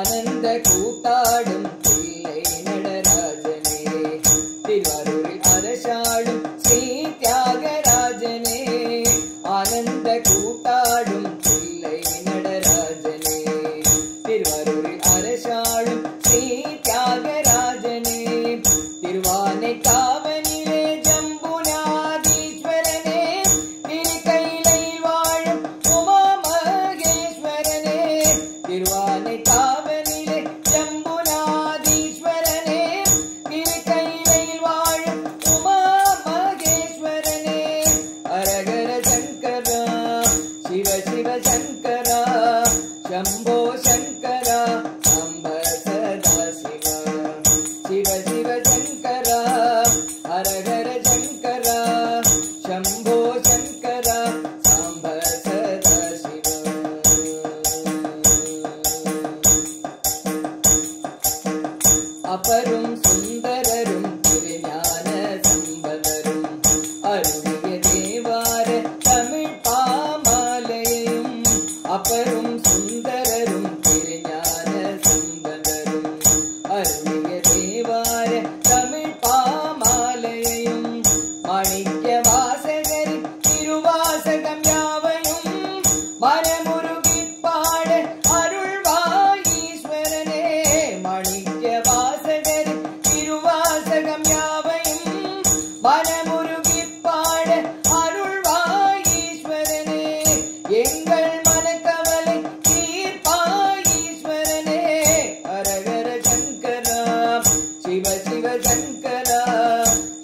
ஆனந்த கூத்தாடும் தில்லை நடராஜனே திருவாரூரில் அரசாளும் ஸ்ரீ தியாகராஜனே ஆனந்த கூத்தாடும் தில்லை நடராஜனே திருவாரூரில் அரசாளும் ஸ்ரீ தியாகராஜனே திருவானைக்காவலிலே ஜம்புநாதீஸ்வரனே திருக்கைலை வாழும் உமா மகேஸ்வரனே திருவானைக்காவலிலே ஜம்புநாதீஸ்வரனே திருக்கைலை வாழும் உமா மகேஸ்வரனே ஹரஹர சங்கரா சிவ சிவ சங்கரா शंभो शंकरा सांब सदा शिवा शिव शिव शंकरा हर हर शंकरा शंभो शंकरा सांब सदा शिवा अपरुम सुंदररुम तिरुஞான சம்பதரும் அருளிய தேவார தமிழ் பாமாலையும் अपरुम सुंदररुम तिरुஞான சம்பதரும் அருளிய தேவார தமிழ் பாமாலையும் மாணிக்க வாசகரின் திருவாசகம் யாவையும் மனமுருகி பாட அருள்வாய் ஈஸ்வரனே மாணிக்க வாசகரின் திருவாசகம் யாவையும் மனமுருகி பாட அருள்வாய் ஈஸ்வரனே எங்கள் மனக்கவலை தீர்ப்பாய் ஈஸ்வரனே ஹரஹர சங்கரா சிவ சிவ சங்கரா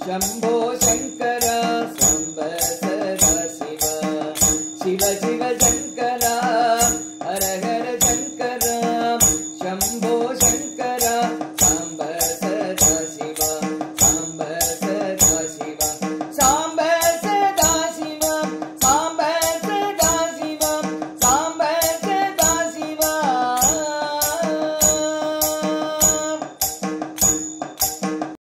शंभो शंकरा सांब सदा शिवा शिव शिव